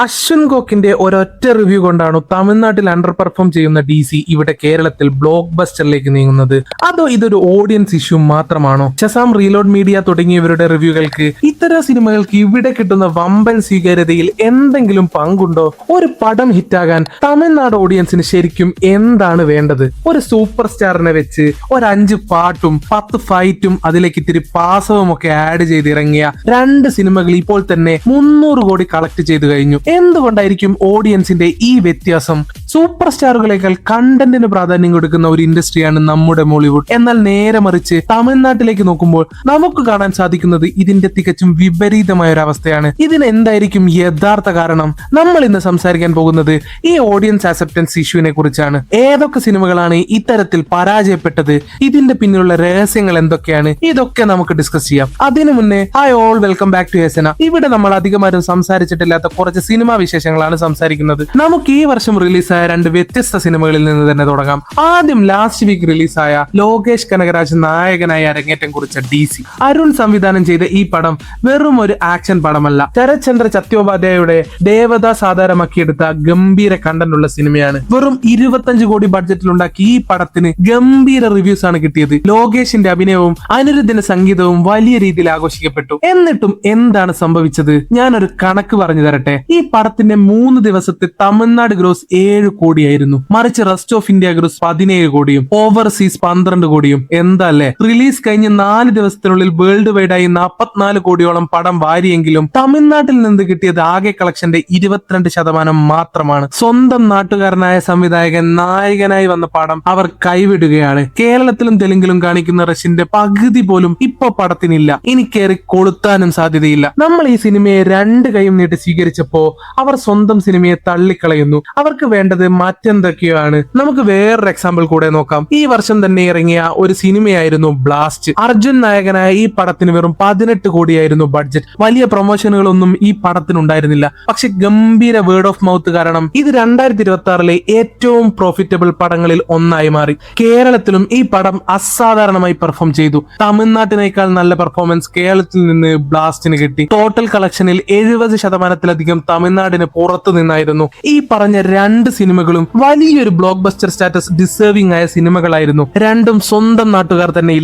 അശ്വിൻ ഗോക്കിന്റെ ഒരൊറ്റ റിവ്യൂ കൊണ്ടാണ് തമിഴ്നാട്ടിൽ അണ്ടർ പെർഫോം ചെയ്യുന്ന DC ഇവിടെ കേരളത്തിൽ ബ്ലോക്ക് ബസ്റ്ററിലേക്ക് നീങ്ങുന്നത്. അതോ ഇതൊരു ഓഡിയൻസ് ഇഷ്യൂ മാത്രമാണോ? ഷസാം, റീലോഡ് മീഡിയ തുടങ്ങിയവരുടെ റിവ്യൂകൾക്ക് ഇത്തരം സിനിമകൾക്ക് ഇവിടെ കിട്ടുന്ന വമ്പൻ സ്വീകാര്യതയിൽ എന്തെങ്കിലും പങ്കുണ്ടോ? ഒരു പടം ഹിറ്റാകാൻ തമിഴ്നാട് ഓഡിയൻസിന് ശരിക്കും എന്താണ് വേണ്ടത്? ഒരു സൂപ്പർ സ്റ്റാറിനെ വെച്ച് ഒരു 5 പാട്ടും 10 ഫൈറ്റും അതിലേക്ക് ഇത്തിരി പാസവും ഒക്കെ ആഡ് ചെയ്ത് ഇറങ്ങിയ 2 സിനിമകൾ ഇപ്പോൾ തന്നെ 300 കോടി കളക്ട് ചെയ്തു കഴിഞ്ഞു. എന്തുകൊണ്ടായിരിക്കും ഓഡിയൻസിന്റെ ഈ വ്യത്യാസം? സൂപ്പർ സ്റ്റാറുകളേക്കാൾ കണ്ടന്റിന് പ്രാധാന്യം കൊടുക്കുന്ന ഒരു ഇൻഡസ്ട്രിയാണ് നമ്മുടെ മോളിവുഡ്. എന്നാൽ നേരെ മറിച്ച് തമിഴ്നാട്ടിലേക്ക് നോക്കുമ്പോൾ നമുക്ക് കാണാൻ സാധിക്കുന്നത് ഇതിന്റെ തികച്ചും വിപരീതമായ ഒരു അവസ്ഥയാണ്. ഇതിന് എന്തായിരിക്കും യഥാർത്ഥ കാരണം? നമ്മൾ ഇന്ന് സംസാരിക്കാൻ പോകുന്നത് ഈ ഓഡിയൻസ് ആക്സെപ്റ്റൻസ് ഇഷ്യൂവിനെ കുറിച്ചാണ്. ഏതൊക്കെ സിനിമകളാണ് ഇത്തരത്തിൽ പരാജയപ്പെട്ടത്? ഇതിന്റെ പിന്നിലുള്ള രഹസ്യങ്ങൾ എന്തൊക്കെയാണ്? ഇതൊക്കെ നമുക്ക് ഡിസ്കസ് ചെയ്യാം. അതിനു മുന്നേ hi all, welcome back to ഹേസന. ഇവിടെ നമ്മൾ അധികമാരും സംസാരിച്ചിട്ടില്ലാത്ത കുറച്ച് സിനിമാ വിശേഷങ്ങളാണ് സംസാരിക്കുന്നത്. നമുക്ക് ഈ വർഷം റിലീസായ 2 വ്യത്യസ്ത സിനിമകളിൽ നിന്ന് തന്നെ തുടങ്ങാം. ആദ്യം ലാസ്റ്റ് വീക്ക് റിലീസായ ലോകേഷ് കനകരാജ് നായകനായി അരങ്ങേറ്റം കുറിച്ച DC. അരുൺ സംവിധാനം ചെയ്ത ഈ പടം വെറും ഒരു ആക്ഷൻ പടമല്ല, ശരത്ചന്ദ്ര ചത്തോപാധ്യായയുടെ ദേവദാസ് ആധാരമാക്കിയെടുത്ത ഗംഭീര കണ്ടന്റ് ഉള്ള സിനിമയാണ്. വെറും 25 കോടി ബഡ്ജറ്റിൽ ഉണ്ടാക്കിയ ഈ പടത്തിന് ഗംഭീര റിവ്യൂസ് ആണ് കിട്ടിയത്. ലോകേഷിന്റെ അഭിനയവും അനിരുദ്ധിന്റെ സംഗീതവും വലിയ രീതിയിൽ ആഘോഷിക്കപ്പെട്ടു. എന്നിട്ടും എന്താണ് സംഭവിച്ചത്? ഞാനൊരു കണക്ക് പറഞ്ഞു തരട്ടെ. ഈ പടത്തിന്റെ 3 ദിവസത്തെ തമിഴ്നാട് ഗ്രോസ് 7 കോടിയായിരുന്നു. മറിച്ച് റെസ്റ്റ് ഓഫ് ഇന്ത്യ ഗ്രോസ് 17 കോടിയും ഓവർസീസ് 12 കോടിയും. എന്താല്ലേ? റിലീസ് കഴിഞ്ഞ് 4 ദിവസത്തിനുള്ളിൽ വേൾഡ് വൈഡ് ആയി 44 കോടിയോളം പടം വാരിയെങ്കിലും തമിഴ്നാട്ടിൽ നിന്ന് കിട്ടിയത് ആകെ കളക്ഷന്റെ 22% മാത്രമാണ്. സ്വന്തം നാട്ടുകാരനായ സംവിധായകൻ നായകനായി വന്ന പടം അവർ കൈവിടുകയാണ്. കേരളത്തിലും തെലുങ്കിലും കാണിക്കുന്ന റഷിന്റെ പകുതി പോലും ഇപ്പൊ പടത്തിനില്ല. ഇനി കയറി കൊളുത്താനും സാധ്യതയില്ല. നമ്മൾ ഈ സിനിമയെ 2 കൈയും നീട്ടി സ്വീകരിച്ചപ്പോ അവർ സ്വന്തം സിനിമയെ തള്ളിക്കളയുന്നു. അവർക്ക് വേണ്ടത് മറ്റെന്തൊക്കെയാണ്? നമുക്ക് വേറൊരു എക്സാമ്പിൾ കൂടെ നോക്കാം. ഈ വർഷം തന്നെ ഇറങ്ങിയ ഒരു സിനിമയായിരുന്നു ബ്ലാസ്റ്റ്. അർജുൻ നായകനായ ഈ പടത്തിന് വെറും 18 കോടിയായിരുന്നു ബഡ്ജറ്റ്. വലിയ പ്രൊമോഷനുകളൊന്നും ഈ പടത്തിനുണ്ടായിരുന്നില്ല. പക്ഷെ ഗംഭീര വേർഡ് ഓഫ് മൗത്ത് കാരണം ഇത് 2026 ഏറ്റവും പ്രോഫിറ്റബിൾ പടങ്ങളിൽ ഒന്നായി മാറി. കേരളത്തിലും ഈ പടം അസാധാരണമായി പെർഫോം ചെയ്തു. തമിഴ്നാട്ടിനേക്കാൾ നല്ല പെർഫോമൻസ് കേരളത്തിൽ നിന്ന് ബ്ലാസ്റ്റിന് കിട്ടി. ടോട്ടൽ കളക്ഷനിൽ 70% തമിഴ്നാടിന് പുറത്തു നിന്നായിരുന്നു. ഈ പറഞ്ഞ 2 സിനിമകളും വലിയൊരു ബ്ലോക്ക് ബസ്റ്റർ സ്റ്റാറ്റസ് ഡിസേർവിംഗ് ആയ സിനിമകളായിരുന്നു. രണ്ടും സ്വന്തം നാട്ടുകാർ തന്നെ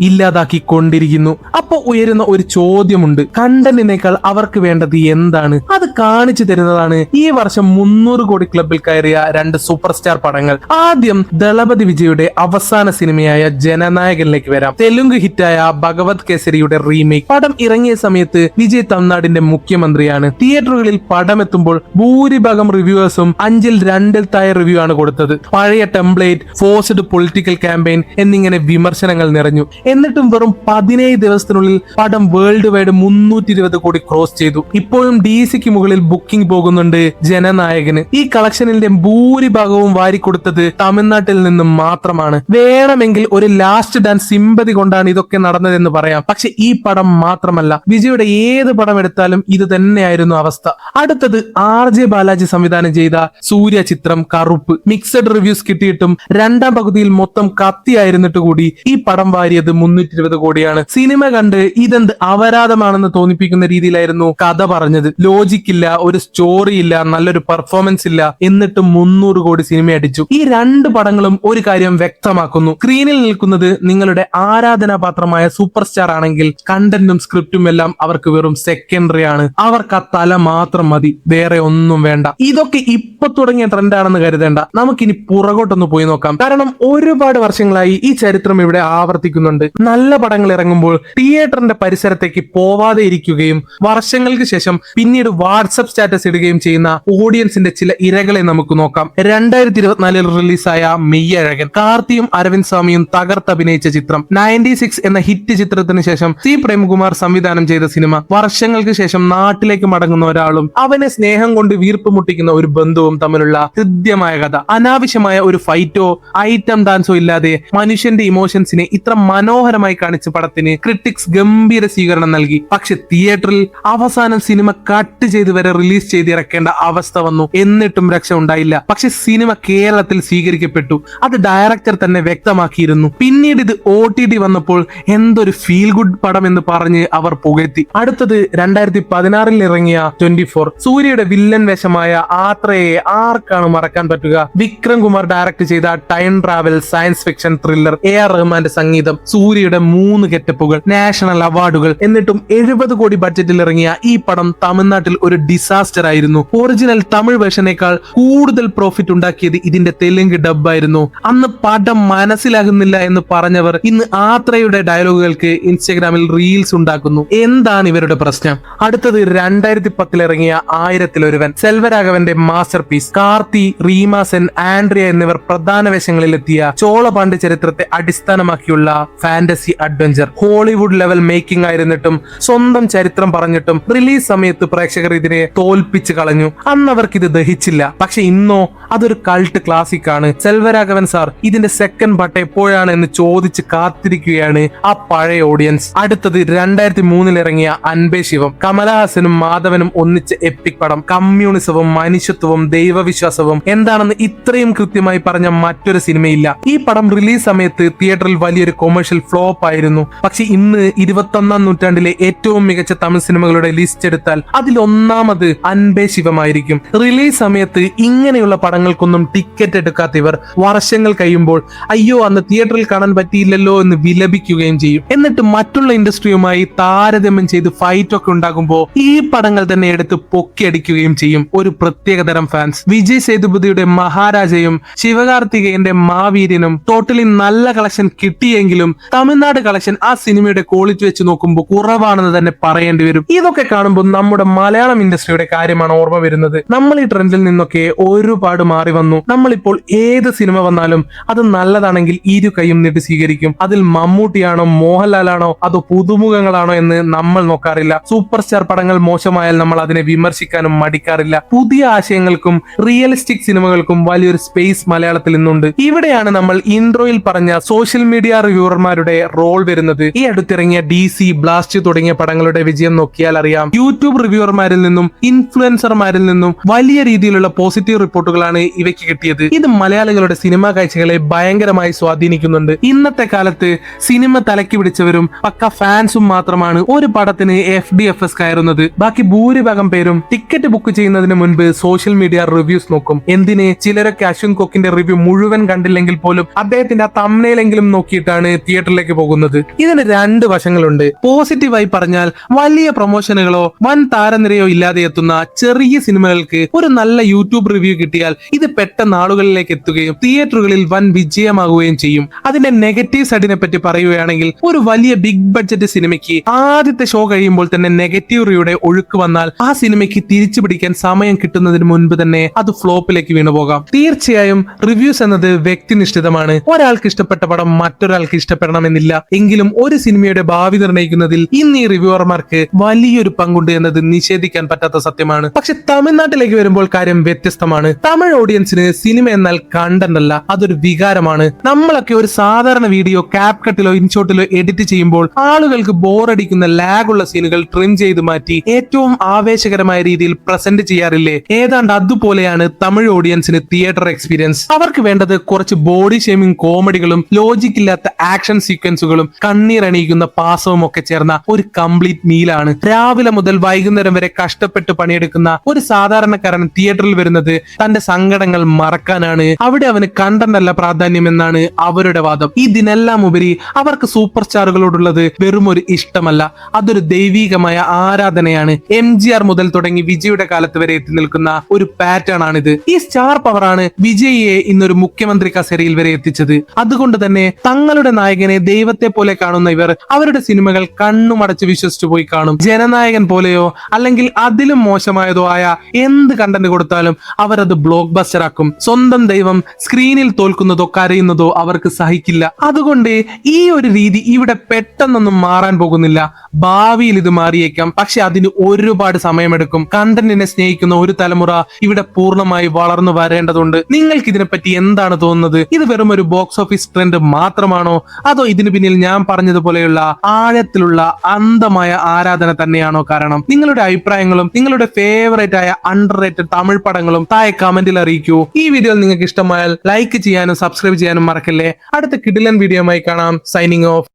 ഇല്ലാതാക്കി കൊണ്ടിരിക്കുന്നു. അപ്പൊ ഉയരുന്ന ഒരു ചോദ്യമുണ്ട്, കണ്ടന്റിനേക്കാൾ അവർക്ക് വേണ്ടത് എന്താണ്? അത് കാണിച്ചു തരുന്നതാണ് ഈ വർഷം 300 കോടി ക്ലബിൽ കയറിയ 2 സൂപ്പർ സ്റ്റാർ പടങ്ങൾ. ആദ്യം ദളപതി വിജയുടെ അവസാന സിനിമയായ ജനനായകനിലേക്ക് വരാം. തെലുങ്ക് ഹിറ്റായ ഭഗവത് കേസരിയുടെ റീമേക്ക്. പടം ഇറങ്ങിയ സമയത്ത് വിജയ് തമിഴ്നാടിന്റെ മുഖ്യമന്ത്രിയാണ്. തിയേറ്ററുകളിൽ പടം എത്തുമ്പോൾ ഭൂരിഭാഗം റിവ്യൂവേഴ്സും 5ൽ 2ൽ താഴെ റിവ്യൂ ആണ് കൊടുത്തത്. പഴയ ടെംപ്ലേറ്റ്, ഫോഴ്സ്ഡ് പൊളിറ്റിക്കൽ ക്യാമ്പയിൻ എന്നിങ്ങനെ വിമർശനങ്ങൾ നിറഞ്ഞു. എന്നിട്ടും വെറും 17 ദിവസത്തിനുള്ളിൽ പടം വേൾഡ് വൈഡ് 320 കോടി ക്രോസ് ചെയ്തു. ഇപ്പോഴും DCക്ക് മുകളിൽ ബുക്കിംഗ് പോകുന്നുണ്ട് ജനനായകന്. ഈ കളക്ഷനിന്റെ ഭൂരിഭാഗവും വാരിക്കൊടുത്തത് തമിഴ്നാട്ടിൽ നിന്നും മാത്രമാണ്. വേണമെങ്കിൽ ഒരു ലാസ്റ്റ് ഡാൻസ് സിമ്പതി കൊണ്ടാണ് ഇതൊക്കെ നടന്നതെന്ന് പറയാം. പക്ഷെ ഈ പടം മാത്രമല്ല, വിജയുടെ ഏത് പടം എടുത്താലും ഇത് തന്നെയായിരുന്നു അവസ്ഥ. അടുത്തത് RJ ബാലാജി സംവിധാനം ചെയ്ത സൂര്യ ചിത്രം കറുപ്പ്. മിക്സഡ് റിവ്യൂസ് കിട്ടിയിട്ടും 2ാം പകുതിയിൽ മൊത്തം കത്തിയായിരുന്നിട്ട് കൂടി ഈ പടം വാരിയത് 320 കോടിയാണ്. സിനിമ കണ്ട് ഇതെന്ത് അപരാധമാണെന്ന് തോന്നിപ്പിക്കുന്ന രീതിയിലായിരുന്നു കഥ പറഞ്ഞത്. ലോജിക് ഇല്ല, ഒരു സ്റ്റോറി ഇല്ല, നല്ലൊരു പെർഫോമൻസ് ഇല്ല. എന്നിട്ടും 300 കോടി സിനിമ അടിച്ചു. ഈ 2 പടങ്ങളും ഒരു കാര്യം വ്യക്തമാക്കുന്നു, സ്ക്രീനിൽ നിൽക്കുന്നത് നിങ്ങളുടെ ആരാധനാപാത്രമായ സൂപ്പർ സ്റ്റാർ ആണെങ്കിൽ കണ്ടന്റും സ്ക്രിപ്റ്റും എല്ലാം അവർക്ക് വെറും സെക്കൻഡറി ആണ്. അവർക്ക് ആ തല മാത്രം മതി, വേറെ ഒന്നും വേണ്ട. ഇതൊക്കെ ഇപ്പൊ തുടങ്ങിയ ട്രെൻഡാണെന്ന് കരുതേണ്ട. നമുക്കിനി പുറകോട്ടൊന്ന് പോയി നോക്കാം. കാരണം ഒരുപാട് വർഷങ്ങളായി ഈ ചരിത്രം ഇവിടെ ആവർത്തിക്കുന്നുണ്ട്. നല്ല പടങ്ങൾ ഇറങ്ങുമ്പോൾ തിയേറ്ററിന്റെ പരിസരത്തേക്ക് പോവാതെ ഇരിക്കുകയും വർഷങ്ങൾക്ക് ശേഷം പിന്നീട് വാട്സ്ആപ്പ് സ്റ്റാറ്റസ് ഇടുകയും ചെയ്യുന്ന ഓഡിയൻസിന്റെ ചില ഇരകളെ നമുക്ക് നോക്കാം. 2024 റിലീസായ മെയ്യഴകൻ. കാർത്തിയും അരവിന്ദ് സ്വാമിയും തകർത്തഭിനയിച്ച ചിത്രം. 96 എന്ന ഹിറ്റ് ചിത്രത്തിന് ശേഷം C പ്രേംകുമാർ സംവിധാനം ചെയ്ത സിനിമ. വർഷങ്ങൾക്ക് ശേഷം നാട്ടിലേക്ക് മടങ്ങുന്ന ഒരാളും അവനെ സ്നേഹം കൊണ്ട് വീർപ്പ് മുട്ടിക്കുന്ന ഒരു ബന്ധുവും തമ്മിലുള്ള ഹൃദ്യമായ കഥ. അനാവശ്യമായ ഒരു ഫൈറ്റോ ഐറ്റം ഡാൻസോ ഇല്ലാതെ മനുഷ്യന്റെ ഇമോഷൻസിനെ ഇത്ര മനോഹരമായി കാണിച്ച പടത്തിന് ക്രിട്ടിക്സ് ഗംഭീര സ്വീകരണം നൽകി. പക്ഷെ തിയേറ്ററിൽ അവസാനം സിനിമ കട്ട് ചെയ്ത് വരെ റിലീസ് ചെയ്ത് ഇറക്കേണ്ട അവസ്ഥ വന്നു. എന്നിട്ടും രക്ഷ ഉണ്ടായില്ല. പക്ഷെ സിനിമ കേരളത്തിൽ സ്വീകരിക്കപ്പെട്ടു. അത് ഡയറക്ടർ തന്നെ വ്യക്തമാക്കിയിരുന്നു. പിന്നീട് ഇത് OTT വന്നപ്പോൾ എന്തൊരു ഫീൽ ഗുഡ് പടം എന്ന് പറഞ്ഞ് അവർ പുകഴ്ത്തി. അടുത്തത് 2016 ഇറങ്ങിയ 24. സൂര്യയുടെ വില്ലൻ വേഷമായ ആത്രയെ ആർക്കാണ് മറക്കാൻ പറ്റുക? വിക്രം കുമാർ ഡയറക്ട് ചെയ്ത time travel science fiction thriller, AR റഹ്മാന്റെ സംഗീതം, സൂര്യയുടെ 3 ഗെറ്റപ്പുകൾ, നാഷണൽ അവാർഡുകൾ. എന്നിട്ടും 70 കോടി ബഡ്ജറ്റിൽ ഇറങ്ങിയ ഈ പടം തമിഴ്നാട്ടിൽ ഒരു ഡിസാസ്റ്റർ ആയിരുന്നു. ഒറിജിനൽ തമിഴ് വേർഷനേക്കാൾ കൂടുതൽ പ്രോഫിറ്റ് ഉണ്ടാക്കിയത് ഇതിന്റെ തെലുങ്ക് ഡബ്ബായിരുന്നു. അന്ന് പടം മനസ്സിലാകുന്നില്ല എന്ന് പറഞ്ഞവർ ഇന്ന് ആത്രയുടെ ഡയലോഗുകൾക്ക് ഇൻസ്റ്റഗ്രാമിൽ റീൽസ് ഉണ്ടാക്കുന്നു. എന്താണ് ഇവരുടെ പ്രശ്നം? അടുത്തത് 2010 ഇറങ്ങിയ 1000-ലൊരുവൻ, സെൽവരാഘവന്റെ മാസ്റ്റർ പീസ്. കാർത്തി, റീമ സെൻ, ആൻഡ്രിയ എന്നിവർ പ്രധാന വേഷങ്ങളിലെത്തിയ ചോളപാണ്ഡ്യ ചരിത്രത്തെ അടിസ്ഥാനമാക്കിയുള്ള fantasy adventure. Hollywood level making ആയിരുന്നിട്ടും സ്വന്തം ചരിത്രം പറഞ്ഞിട്ടും റിലീസ് സമയത്ത് പ്രേക്ഷകർ ഇതിനെ തോൽപ്പിച്ച് കളഞ്ഞു. അന്ന് അവർക്ക് ഇത് ദഹിച്ചില്ല. പക്ഷെ ഇന്നോ അതൊരു കൾട്ട് ക്ലാസിക് ആണ്. സെൽവരാഘവൻ സാർ ഇതിന്റെ സെക്കൻഡ് പാർട്ട് എപ്പോഴാണ് എന്ന് ചോദിച്ച് കാത്തിരിക്കുകയാണ് ആ പഴയ ഓഡിയൻസ്. അടുത്തത് 2003 ഇറങ്ങിയ അൻപേ ശിവം. കമലഹാസനും മാധവനും ഒന്നിച്ച എപ്പിക് പടം. കമ്മ്യൂണിസവും മനുഷ്യത്വവും ദൈവവിശ്വാസവും എന്താണെന്ന് ഇത്രയും കൃത്യമായി പറഞ്ഞ മറ്റൊരു സിനിമയില്ല. ഈ പടം റിലീസ് സമയത്ത് തിയേറ്ററിൽ വലിയൊരു കൊമേഴ്ഷ്യൽ ഫ്ലോപ്പ് ആയിരുന്നു. പക്ഷെ ഇന്ന് 21ാം നൂറ്റാണ്ടിലെ ഏറ്റവും മികച്ച തമിഴ് സിനിമകളുടെ ലിസ്റ്റ് എടുത്താൽ അതിൽ ഒന്നാമത് അൻപേ ശിവമായിരിക്കും. റിലീസ് സമയത്ത് ഇങ്ങനെയുള്ള പടങ്ങൾക്കൊന്നും ടിക്കറ്റ് എടുക്കാത്തവർ വർഷങ്ങൾ കഴിയുമ്പോൾ അയ്യോ അന്ന് തിയേറ്ററിൽ കാണാൻ പറ്റിയില്ലല്ലോ എന്ന് വിലപിക്കുകയും ചെയ്യും. എന്നിട്ട് മറ്റുള്ള ഇൻഡസ്ട്രിയുമായി താരതമ്യം ചെയ്ത് ഫൈറ്റ് ഒക്കെ ഉണ്ടാകുമ്പോൾ ഈ പടങ്ങൾ തന്നെ എടുത്ത് പൊക്കിയടിക്കുകയും ചെയ്യും ഒരു പ്രത്യേകതരം ഫാൻസ്. വിജയ് സേതുപതിയുടെ മഹാരാജയും ശിവകാർത്തികേയന്റെ മാവീര്യനും ടോട്ടലി നല്ല കളക്ഷൻ കിട്ടിയെങ്കിലും തമിഴ്നാട് കളക്ഷൻ ആ സിനിമയുടെ ക്വാളിറ്റി വെച്ച് നോക്കുമ്പോൾ കുറവാണെന്ന് തന്നെ പറയേണ്ടി വരും. ഇതൊക്കെ കാണുമ്പോൾ നമ്മുടെ മലയാളം ഇൻഡസ്ട്രിയുടെ കാര്യമാണ് ഓർമ്മ വരുന്നത്. നമ്മൾ ഈ ട്രെൻഡിൽ നിന്നൊക്കെ ഒരുപാട് മാറി വന്നു. നമ്മളിപ്പോൾ ഏത് സിനിമ വന്നാലും അത് നല്ലതാണെങ്കിൽ ഇരു കൈയും നീട്ടി സ്വീകരിക്കും. അതിൽ മമ്മൂട്ടിയാണോ മോഹൻലാലാണോ അതോ പുതുമുഖങ്ങളാണോ എന്ന് നമ്മൾ നോക്കാറില്ല. സൂപ്പർ സ്റ്റാർ പടങ്ങൾ മോശമായാൽ നമ്മൾ അതിനെ വിമർശിക്കാനും മടിക്കാറില്ല. പുതിയ ആശയങ്ങൾക്കും റിയലിസ്റ്റിക് സിനിമകൾക്കും വലിയൊരു സ്പേസ് മലയാളത്തിൽ ഇന്നുണ്ട്. ഇവിടെയാണ് നമ്മൾ ഇൻട്രോയിൽ പറഞ്ഞ സോഷ്യൽ മീഡിയ റിവ്യൂവർമാരുടെ റോൾ വരുന്നത്. ഈ അടുത്തിറങ്ങിയ DC, ബ്ലാസ്റ്റ് തുടങ്ങിയ പടങ്ങളുടെ വിജയം നോക്കിയാൽ അറിയാം. യൂട്യൂബ് റിവ്യൂവർമാരിൽ നിന്നും ഇൻഫ്ലുവൻസർമാരിൽ നിന്നും വലിയ രീതിയിലുള്ള പോസിറ്റീവ് റിപ്പോർട്ടുകളാണ് ഇവയ്ക്ക് കിട്ടിയത്. ഇത് മലയാളികളുടെ സിനിമാ കാഴ്ചകളെ ഭയങ്കരമായി സ്വാധീനിക്കുന്നുണ്ട്. ഇന്നത്തെ കാലത്ത് സിനിമ തലക്കി പിടിച്ചവരും പക്ക ഫാൻസും മാത്രമാണ് ഒരു പടത്തിന് FDFS കയറുന്നത്. ബാക്കി ഭൂരിഭാഗം പേരും ടിക്കറ്റ് ബുക്ക് ചെയ്യുന്നതിന് മുൻപ് സോഷ്യൽ മീഡിയ റിവ്യൂസ് നോക്കും. എന്തിന്? ചിലരൊക്കെ അശ്വിൻ കൊക്കിന്റെ റിവ്യൂ മുഴുവൻ കണ്ടില്ലെങ്കിൽ പോലും അദ്ദേഹത്തിന്റെ ആ തംബ്നെയിലെങ്കിലും നോക്കിയിട്ടാണ് തിയേറ്ററിലേക്ക് പോകുന്നത്. ഇതിന് 2 വശങ്ങളുണ്ട്. പോസിറ്റീവായി പറഞ്ഞാൽ വലിയ പ്രൊമോഷനുകളോ വൻ താരനിരയോ ഇല്ലാതെ എത്തുന്ന ചെറിയ സിനിമകൾക്ക് ഒരു നല്ല യൂട്യൂബ് റിവ്യൂ കിട്ടിയാൽ ഇത് പെട്ടെന്ന് ആളുകളിലേക്ക് എത്തുകയും തിയേറ്ററുകളിൽ വൻ വിജയമാകുകയും ചെയ്യും. അതിന്റെ നെഗറ്റീവ് സൈഡിനെ പറ്റി പറയുകയാണെങ്കിൽ ഒരു വലിയ ബിഗ് ബഡ്ജറ്റ് സിനിമയ്ക്ക് ആദ്യത്തെ ഷോ കഴിയുമ്പോൾ തന്നെ നെഗറ്റീവ് റിവ്യൂയുടെ ഒഴുക്ക് വന്നാൽ ആ സിനിമയ്ക്ക് തിരിച്ചു പിടിക്കാൻ സമയം കിട്ടുന്നതിന് മുൻപ് തന്നെ അത് ഫ്ലോപ്പിലേക്ക് വീണുപോകാം. തീർച്ചയായും റിവ്യൂസ് എന്നത് വ്യക്തിനിഷ്ഠിതമാണ്. ഒരാൾക്ക് ഇഷ്ടപ്പെട്ട പടം മറ്റൊരാൾക്ക് ഇഷ്ടപ്പെടണമെന്നില്ല. എങ്കിലും ഒരു സിനിമയുടെ ഭാവി നിർണ്ണയിക്കുന്നതിൽ ഇന്ന് ഈ റിവ്യൂവർമാർക്ക് വലിയൊരു പങ്കുണ്ട് എന്നത് നിഷേധിക്കാൻ പറ്റാത്ത സത്യമാണ്. പക്ഷെ തമിഴ്നാട്ടിലേക്ക് വരുമ്പോൾ കാര്യം വ്യത്യസ്തമാണ്. തമിഴ് ഓഡിയൻസിന് സിനിമ എന്നാൽ കണ്ടന്റ് അല്ല, അതൊരു വികാരമാണ്. നമ്മളൊക്കെ ഒരു സാധാരണ വീഡിയോ ക്യാപ് കട്ടിലോ ഇൻഷോട്ടിലോ എഡിറ്റ് ചെയ്യുമ്പോൾ ആളുകൾക്ക് ബോറടിക്കുന്ന ലാഗുള്ള സീനുകൾ ട്രിം ചെയ്ത് മാറ്റി ഏറ്റവും ആവേശകരമായ രീതിയിൽ പ്രസന്റ് ചെയ്യാറില്ലേ? ഏതാണ്ട് അതുപോലെയാണ് തമിഴ് ഓഡിയൻസിന് തിയേറ്റർ എക്സ്പീരിയൻസ്. അവർക്ക് വേണ്ടത് കുറച്ച് ബോഡി ഷേമിംഗ് കോമഡികളും ലോജിക് ഇല്ലാത്ത ആക്ഷൻ സീക്വൻസുകളും കണ്ണീരണിയിക്കുന്ന പാസവും ഒക്കെ ചേർന്ന ഒരു കംപ്ലീറ്റ് മീലാണ്. രാവിലെ മുതൽ വൈകുന്നേരം വരെ കഷ്ടപ്പെട്ട് പണിയെടുക്കുന്ന ഒരു സാധാരണക്കാരൻ തിയേറ്ററിൽ വരുന്നത് തന്റെ സങ്കടങ്ങൾ മറക്കാനാണ്. അവിടെ അവന് കണ്ടന്റ് അല്ല പ്രാധാന്യം എന്നാണ് അവരുടെ വാദം. ഇതിനെല്ലാം ഉപരി അവർക്ക് സൂപ്പർ സ്റ്റാറുകളോടുള്ളത് വെറും ഒരു ഇഷ്ടമല്ല, അതൊരു ദൈവീകമായ ആരാധനയാണ്. MGR മുതൽ തുടങ്ങി വിജയുടെ കാലത്ത് വരെ എത്തി നിൽക്കുന്ന ഒരു പാറ്റേൺ ആണിത്. ഈ സ്റ്റാർ പവറാണ് വിജയിയെ ഇന്നൊരു മുഖ്യമന്ത്രി കസേരയിൽ വരെ എത്തിച്ചത്. അതുകൊണ്ട് തന്നെ തങ്ങളുടെ നായകനെ ദൈവത്തെ പോലെ കാണുന്ന ഇവർ അവരുടെ സിനിമകൾ കണ്ണുമടച്ച് വിശ്വസിച്ചു പോയി കാണും. ജനനായകൻ പോലെയോ അല്ലെങ്കിൽ അതിലും മോശമായതോ ആയ എന്ത് കണ്ടന്റ് കൊടുത്താലും അവരത് ബ്ലോക്ക് ബ്ലോക്ക് ബസ്റ്റർ ആക്കും. സ്വന്തം ദൈവം സ്ക്രീനിൽ തോൽക്കുന്നതോ കരയുന്നതോ അവർക്ക് സഹിക്കില്ല. അതുകൊണ്ട് ഈ ഒരു രീതി ഇവിടെ പെട്ടെന്നൊന്നും മാറാൻ പോകുന്നില്ല. ഭാവിയിൽ ഇത് മാറിയേക്കാം, പക്ഷെ അതിന് ഒരുപാട് സമയമെടുക്കും. കണ്ടന്റിനെ സ്നേഹിക്കുന്ന ഒരു തലമുറ ഇവിടെ പൂർണ്ണമായി വളർന്നു വരേണ്ടതുണ്ട്. നിങ്ങൾക്ക് ഇതിനെപ്പറ്റി എന്താണ് തോന്നുന്നത്? ഇത് വെറും ഒരു ബോക്സ് ഓഫീസ് ട്രെൻഡ് മാത്രമാണോ, അതോ ഇതിന് പിന്നിൽ ഞാൻ പറഞ്ഞതുപോലെയുള്ള ആഴത്തിലുള്ള അന്ധമായ ആരാധന തന്നെയാണോ കാരണം? നിങ്ങളുടെ അഭിപ്രായങ്ങളും നിങ്ങളുടെ ഫേവറേറ്റ് ആയ അണ്ടർ റേറ്റഡ് തമിഴ് പടങ്ങളും താഴെ കമന്റിൽ അറിയിക്കൂ. ഈ വീഡിയോ നിങ്ങൾക്ക് ഇഷ്ടമായാൽ ലൈക്ക് ചെയ്യാനും സബ്സ്ക്രൈബ് ചെയ്യാനും മറക്കല്ലേ. അടുത്ത കിടിലൻ വീഡിയോയുമായി കാണാം. Signing off.